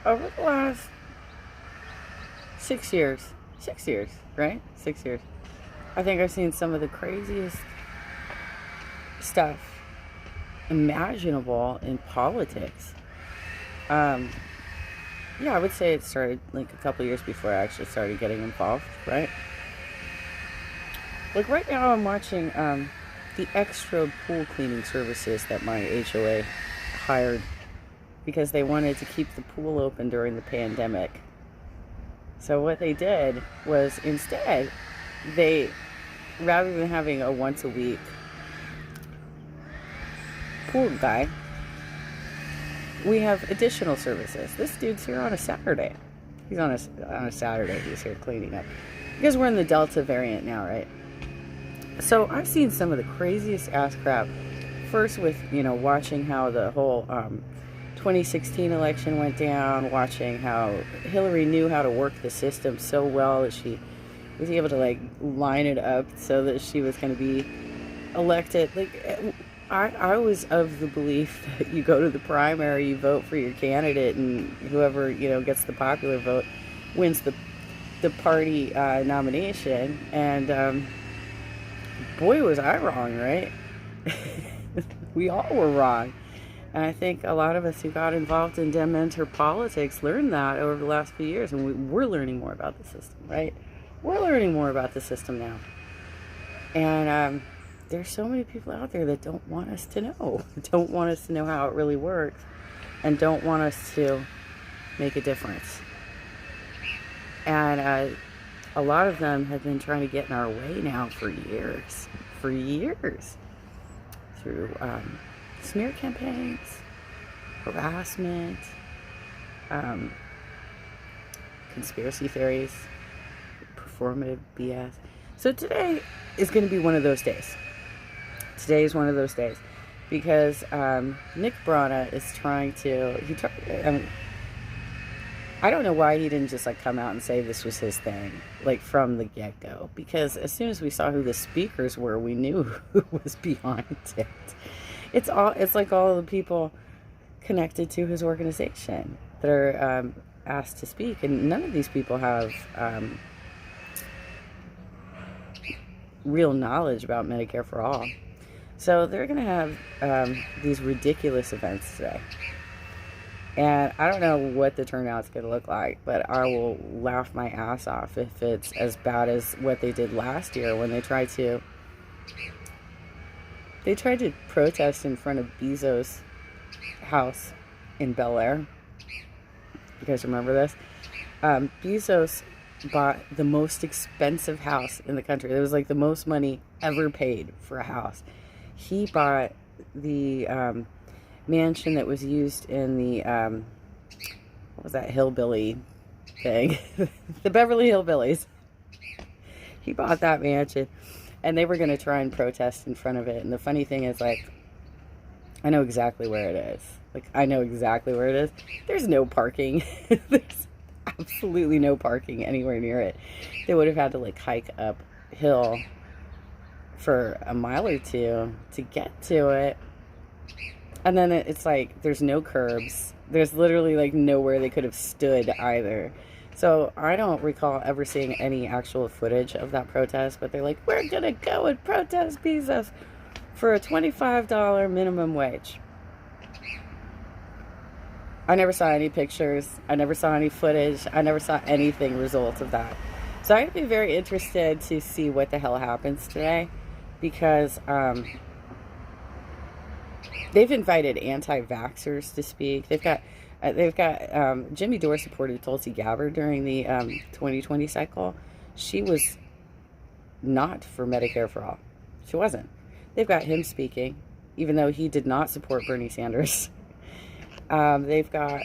over the last 6 years, 6 years, right? 6 years. I think I've seen some of the craziest stuff imaginable in politics. Um, yeah, I would say it started like a couple years before I actually started getting involved, right? Like right now, I'm watching the extra pool cleaning services that my HOA hired because they wanted to keep the pool open during the pandemic. So what they did was instead, they rather than having a once a week pool guy, we have additional services. This dude's here on a Saturday. He's on a Saturday. He's here cleaning up because we're in the Delta variant now, right? So I've seen some of the craziest ass crap. First, with watching how the whole 2016 election went down, watching how Hillary knew how to work the system so well that she was able to like line it up so that she was going to be elected. Like I was of the belief that you go to the primary, you vote for your candidate, and whoever gets the popular vote wins the party nomination. And boy, was I wrong, right? We all were wrong. And I think a lot of us who got involved in dementor politics learned that over the last few years, and we're learning more about the system, right? We're learning more about the system now. And there's so many people out there that don't want us to know, don't want us to know how it really works, and don't want us to make a difference. And a lot of them have been trying to get in our way now for years, through smear campaigns, harassment, conspiracy theories, performative BS. So today is going to be one of those days. Today is one of those days because Nick Brana is trying to. I don't know why he didn't just like come out and say this was his thing, like from the get-go. Because as soon as we saw who the speakers were, we knew who was behind it. It's like all the people connected to his organization that are asked to speak, and none of these people have real knowledge about Medicare for all. So they're going to have these ridiculous events today. And I don't know what the turnout's going to look like, but I will laugh my ass off if it's as bad as what they did last year when they tried to protest in front of Bezos' house in Bel Air. You guys remember this? Bezos bought the most expensive house in the country. It was like the most money ever paid for a house. He bought the mansion that was used in the what was that hillbilly thing? The Beverly Hillbillies. He bought that mansion, and they were going to try and protest in front of it. And the funny thing is, like, I know exactly where it is. There's no parking. There's absolutely no parking anywhere near it. They would have had to like hike uphill for a mile or two to get to it. And then it's like there's no curbs. There's literally like nowhere they could have stood either. So I don't recall ever seeing any actual footage of that protest, but they're like, we're gonna go and protest Bezos for a $25 minimum wage. I never saw any pictures. I never saw any footage. I never saw anything result of that. So I'd be very interested to see what the hell happens today, because they've invited anti-vaxxers to speak. They've got Jimmy Dore supported Tulsi Gabbard during the 2020 cycle. She was not for Medicare for all. She wasn't. They've got him speaking, even though he did not support Bernie Sanders. They've got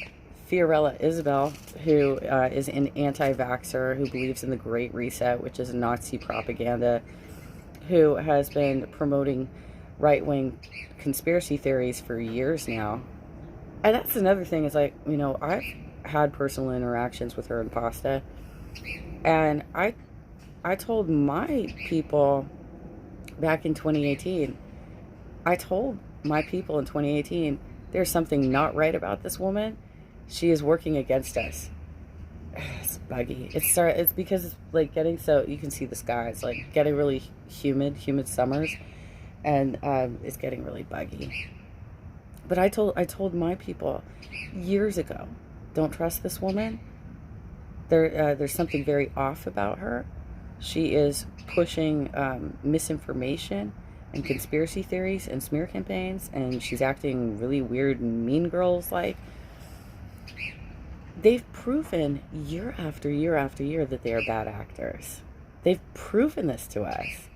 Fiorella Isabel, who is an anti-vaxxer, who believes in the Great Reset, which is Nazi propaganda, who has been promoting right-wing conspiracy theories for years now. And that's another thing, is like, I've had personal interactions with her and Pasta, and I told my people back in 2018, there's something not right about this woman, She is working against us. It's buggy. It's because it's like getting so, you can see the sky. It's like getting really humid summers, and it's getting really buggy. But I told my people years ago, don't trust this woman. There's something very off about her. She is pushing misinformation and conspiracy theories and smear campaigns, and she's acting really weird, mean girls like. They've proven year after year after year that they are bad actors. They've proven this to us.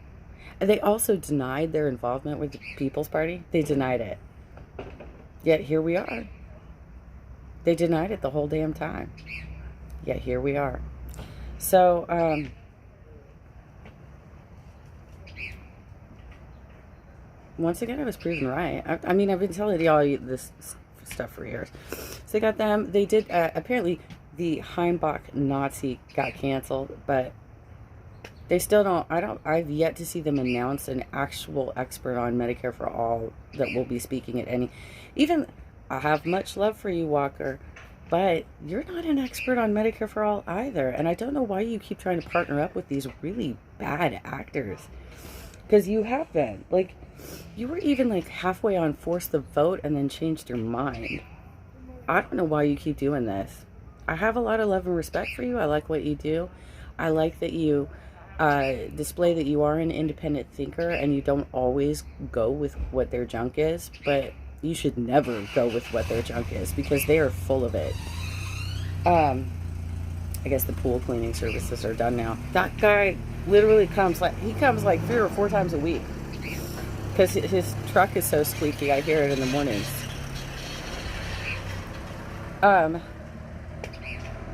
And they also denied their involvement with the People's Party. They denied it. Yet here we are. They denied it the whole damn time. Yet here we are. So, once again, I was proven right. I mean, I've been telling y'all this stuff for years. So they got them. They did, apparently, the Heimbach Nazi got canceled, but they still don't, I've yet to see them announce an actual expert on Medicare for All that will be speaking at any, even, I have much love for you, Walker, but you're not an expert on Medicare for All either, and I don't know why you keep trying to partner up with these really bad actors, because you have been, like, you were even, like, halfway on Force the Vote and then changed your mind. I don't know why you keep doing this. I have a lot of love and respect for you. I like what you do. I like that you display that you are an independent thinker and you don't always go with what their junk is, but you should never go with what their junk is because they are full of it. I guess the pool cleaning services are done now. That guy literally comes like 3 or 4 times a week because his truck is so squeaky. I hear it in the mornings.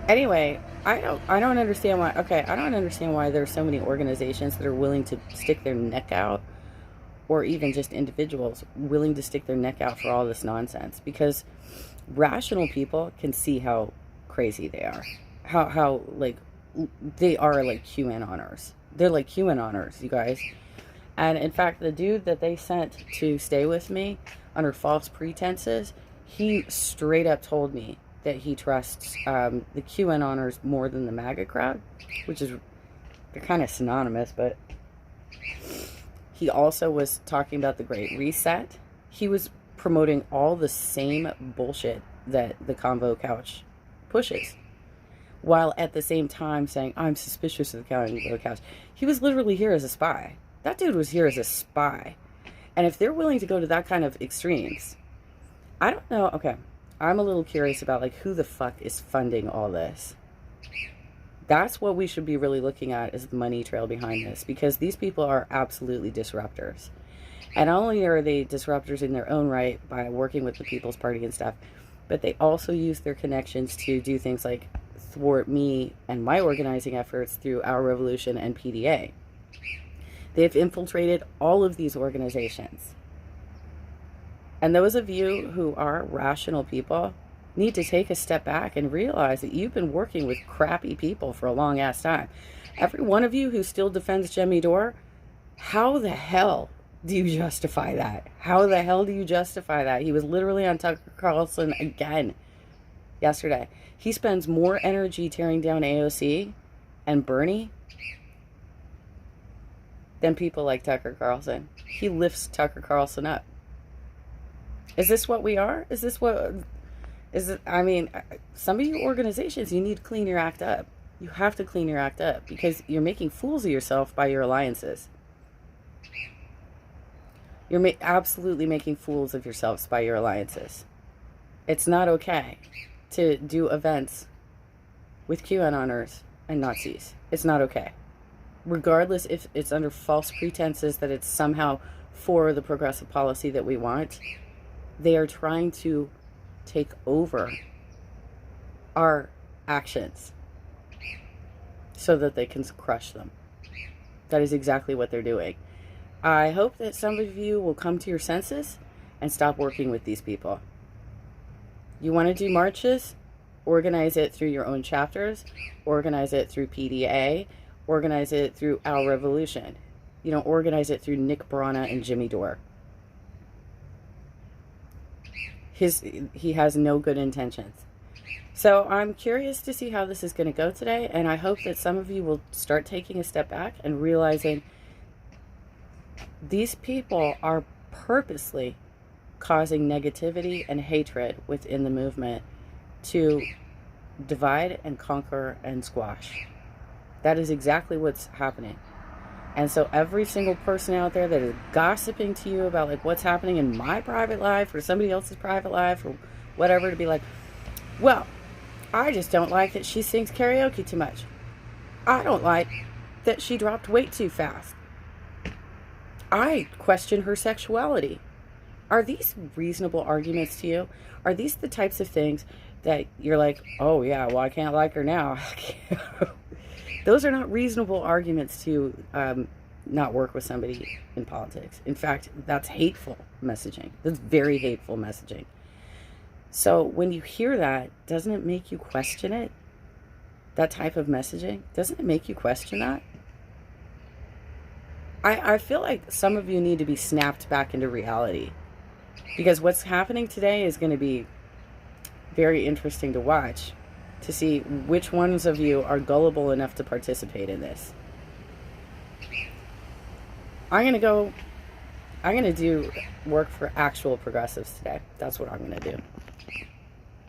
Anyway, I don't understand why. Okay, I don't understand why there's so many organizations that are willing to stick their neck out, or even just individuals willing to stick their neck out for all this nonsense. Because rational people can see how crazy they are, how like they are like QAnoners. They're like QAnoners, you guys. And in fact, the dude that they sent to stay with me under false pretenses, he straight up told me that he trusts the QAnoners more than the MAGA crowd, which is, they're kind of synonymous, but he also was talking about the Great Reset. He was promoting all the same bullshit that the Convo Couch pushes, while at the same time saying, I'm suspicious of the Convo Couch. He was literally here as a spy. That dude was here as a spy. And if they're willing to go to that kind of extremes, I don't know, okay, I'm a little curious about, like, who the fuck is funding all this. That's what we should be really looking at, is the money trail behind this, because these people are absolutely disruptors. And not only are they disruptors in their own right by working with the People's Party and stuff, but they also use their connections to do things like thwart me and my organizing efforts through Our Revolution and PDA. They've infiltrated all of these organizations. And those of you who are rational people need to take a step back and realize that you've been working with crappy people for a long ass time. Every one of you who still defends Jimmy Dore, how the hell do you justify that? How the hell do you justify that? He was literally on Tucker Carlson again yesterday. He spends more energy tearing down AOC and Bernie than people like Tucker Carlson. He lifts Tucker Carlson up. Is this what we are? Is this what... Is it, I mean, some of you organizations, you need to clean your act up. You have to clean your act up because you're making fools of yourself by your alliances. You're absolutely making fools of yourselves by your alliances. It's not okay to do events with QAnoners and Nazis. It's not okay. Regardless if it's under false pretenses that it's somehow for the progressive policy that we want, they are trying to take over our actions so that they can crush them. That is exactly what they're doing. I hope that some of you will come to your senses and stop working with these people. You want to do marches? Organize it through your own chapters. Organize it through PDA. Organize it through Our Revolution. You don't organize it through Nick Brana and Jimmy Dore. He has no good intentions. So I'm curious to see how this is going to go today, and I hope that some of you will start taking a step back and realizing these people are purposely causing negativity and hatred within the movement to divide and conquer and squash. That is exactly what's happening. And so every single person out there that is gossiping to you about like what's happening in my private life or somebody else's private life or whatever, to be like, well, I just don't like that she sings karaoke too much. I don't like that she dropped weight too fast. I question her sexuality. Are these reasonable arguments to you? Are these the types of things that you're like, oh yeah, well I can't like her now. Those are not reasonable arguments to not work with somebody in politics. In fact, that's hateful messaging. That's very hateful messaging. So when you hear that, doesn't it make you question it? That type of messaging? Doesn't it make you question that? I feel like some of you need to be snapped back into reality, because what's happening today is going to be very interesting to watch, to see which ones of you are gullible enough to participate in this. I'm going to do work for actual progressives today. That's what I'm going to do.